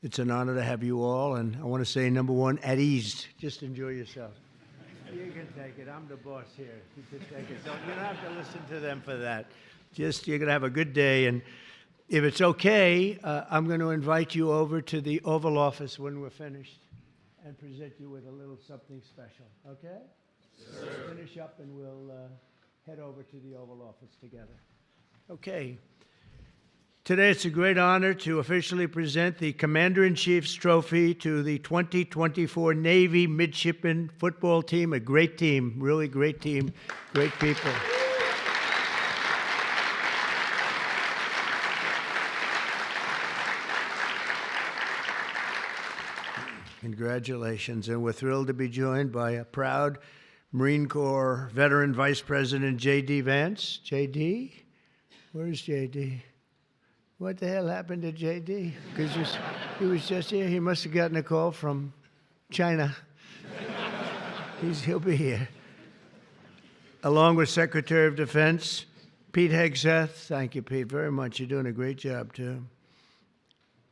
It's an honor to have you all, and I want to say, number one, at ease. Just enjoy yourself. You can take it. I'm the boss here. You can take it. You don't have to listen to them for that. Just, you're going to have a good day, and if it's okay, I'm going to invite you over to the Oval Office when we're finished and present you with a little something special, okay? Sure. Let's finish up, and we'll head over to the Oval Office together. Okay. Today, it's a great honor to officially present the Commander-in-Chief's Trophy to the 2024 Navy Midshipman Football Team, a great team, really great team, great people. Congratulations, and we're thrilled to be joined by a proud Marine Corps veteran Vice President J.D. Vance. J.D.? Where's J.D.? What the hell happened to J.D.? Because he was just here. He must have gotten a call from China. He'll be here. Along with Secretary of Defense, Pete Hegseth. Thank you, Pete, very much. You're doing a great job, too.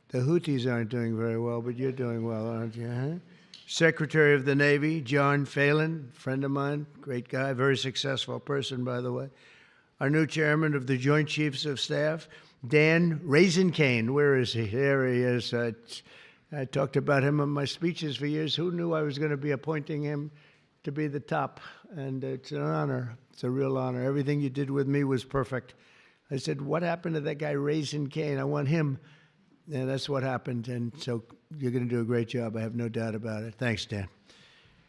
The Houthis aren't doing very well, but you're doing well, aren't you? Huh? Secretary of the Navy, John Phelan, friend of mine, great guy, very successful person, by the way. Our new chairman of the Joint Chiefs of Staff, Dan Raisin-Cane. Where is he? There he is. I talked about him in my speeches for years. Who knew I was going to be appointing him to be the top? And it's an honor. It's a real honor. Everything you did with me was perfect. I said, what happened to that guy Raisin-Cane? I want him. And that's what happened. And so you're going to do a great job. I have no doubt about it. Thanks, Dan.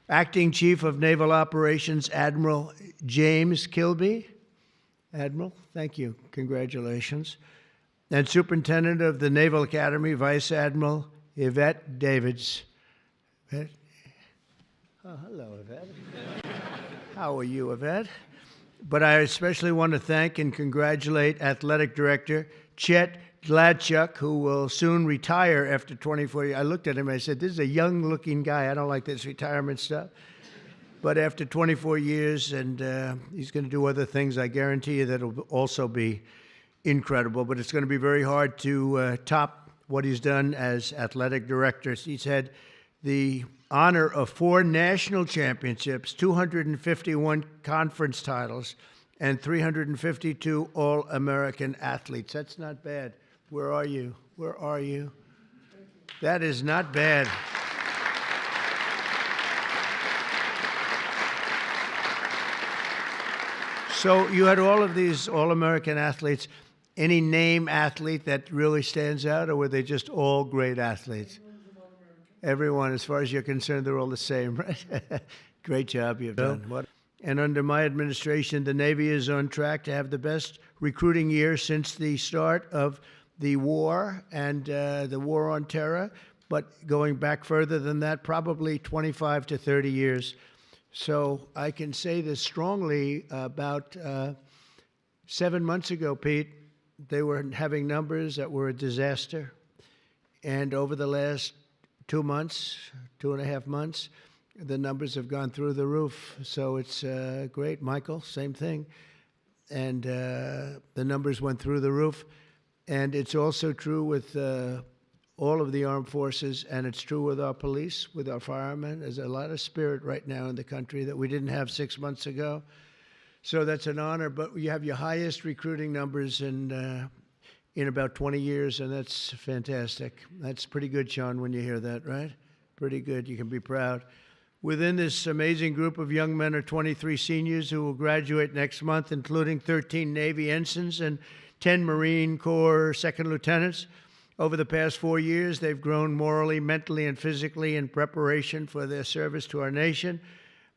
Acting Chief of Naval Operations, Admiral James Kilby. Admiral, thank you. Congratulations. And Superintendent of the Naval Academy, Vice Admiral Yvette Davids. Yvette? Oh, hello, Yvette. How are you, Yvette? But I especially want to thank and congratulate Athletic Director Chet Gladchuk, who will soon retire after 24 years. I looked at him and I said, this is a young-looking guy. I don't like this retirement stuff. But after 24 years, and he's going to do other things, I guarantee you that will also be incredible. But it's going to be very hard to top what he's done as athletic director. He's had the honor of 4 national championships, 251 conference titles, and 352 All-American athletes. That's not bad. Where are you? Where are you? That is not bad. So you had all of these All-American athletes. Any name athlete that really stands out, or were they just all great athletes? Everyone, as far as you're concerned, they're all the same, right? Great job you've done. And under my administration, the Navy is on track to have the best recruiting year since the start of the war and the war on terror, but going back further than that, probably 25 to 30 years. So I can say this strongly. About 7 months ago, Pete, they were having numbers that were a disaster. And over the last 2 months, 2.5 months, the numbers have gone through the roof. So it's great. Michael, same thing. And the numbers went through the roof. And it's also true with all of the armed forces, and it's true with our police, with our firemen. There's a lot of spirit right now in the country that we didn't have 6 months ago. So that's an honor, but you have your highest recruiting numbers in about 20 years, and that's fantastic. That's pretty good, Sean, when you hear that, right? Pretty good. You can be proud. Within this amazing group of young men are 23 seniors who will graduate next month, including 13 Navy ensigns and 10 Marine Corps second lieutenants. Over the past 4 years, they've grown morally, mentally, and physically in preparation for their service to our nation.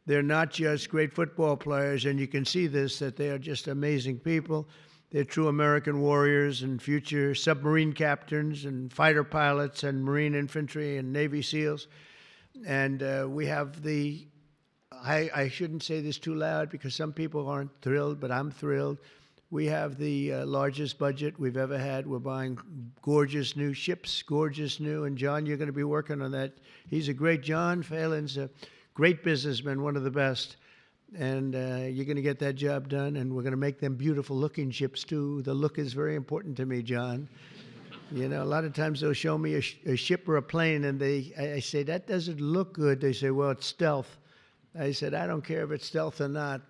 They're not just great football players, and you can see this, that they are just amazing people. They're true American warriors and future submarine captains and fighter pilots and Marine infantry and Navy SEALs. And we have the, I shouldn't say this too loud because some people aren't thrilled, but I'm thrilled. We have the largest budget we've ever had. We're buying gorgeous new ships, gorgeous new. And John, you're going to be working on that. He's a great, John Phelan's a great businessman, one of the best. And you're going to get that job done. And we're going to make them beautiful looking ships too. The look is very important to me, John. You know, a lot of times they'll show me a ship or a plane, and I say, that doesn't look good. They say, well, it's stealth. I said, I don't care if it's stealth or not.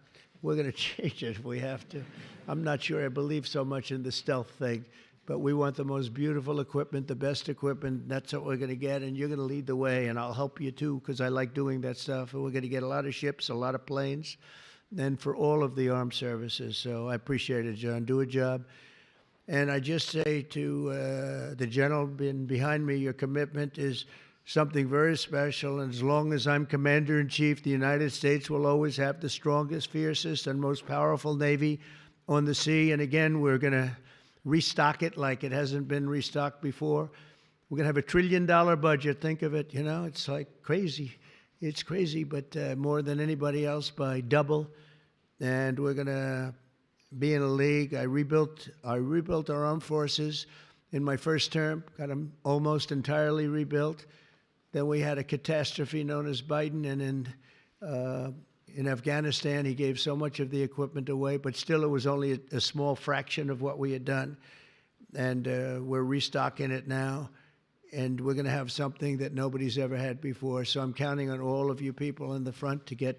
We're going to change it if we have to. I'm not sure I believe so much in the stealth thing, but we want the most beautiful equipment, the best equipment. That's what we're going to get, and you're going to lead the way, and I'll help you too, because I like doing that stuff. And we're going to get a lot of ships, a lot of planes, and for all of the armed services. So I appreciate it, John. Do a job. And I just say to the gentleman behind me, your commitment is something very special. And as long as I'm Commander-in-Chief, the United States will always have the strongest, fiercest, and most powerful Navy on the sea. And again, we're going to restock it like it hasn't been restocked before. We're going to have $1 trillion budget. Think of it. You know, it's like crazy. It's crazy, but more than anybody else by double. And we're going to be in a league. I rebuilt our armed forces in my first term, got them almost entirely rebuilt. Then we had a catastrophe known as Biden, and in Afghanistan, he gave so much of the equipment away, but still it was only a small fraction of what we had done. And we're restocking it now, and we're going to have something that nobody's ever had before. So I'm counting on all of you people in the front to get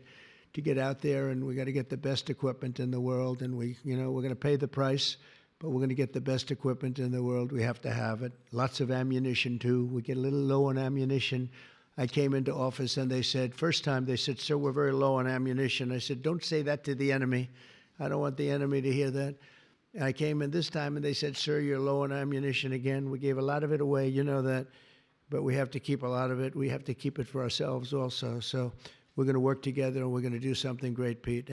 out there, and we got to get the best equipment in the world. And we're going to pay the price, but we're going to get the best equipment in the world. We have to have it. Lots of ammunition too. We get a little low on ammunition. I came into office and they said, first time they said, sir, we're very low on ammunition. I said, don't say that to the enemy. I don't want the enemy to hear that. And I came in this time and they said, sir, you're low on ammunition again. We gave a lot of it away, you know that, but we have to keep a lot of it. We have to keep it for ourselves also. So we're going to work together, and we're going to do something great, Pete.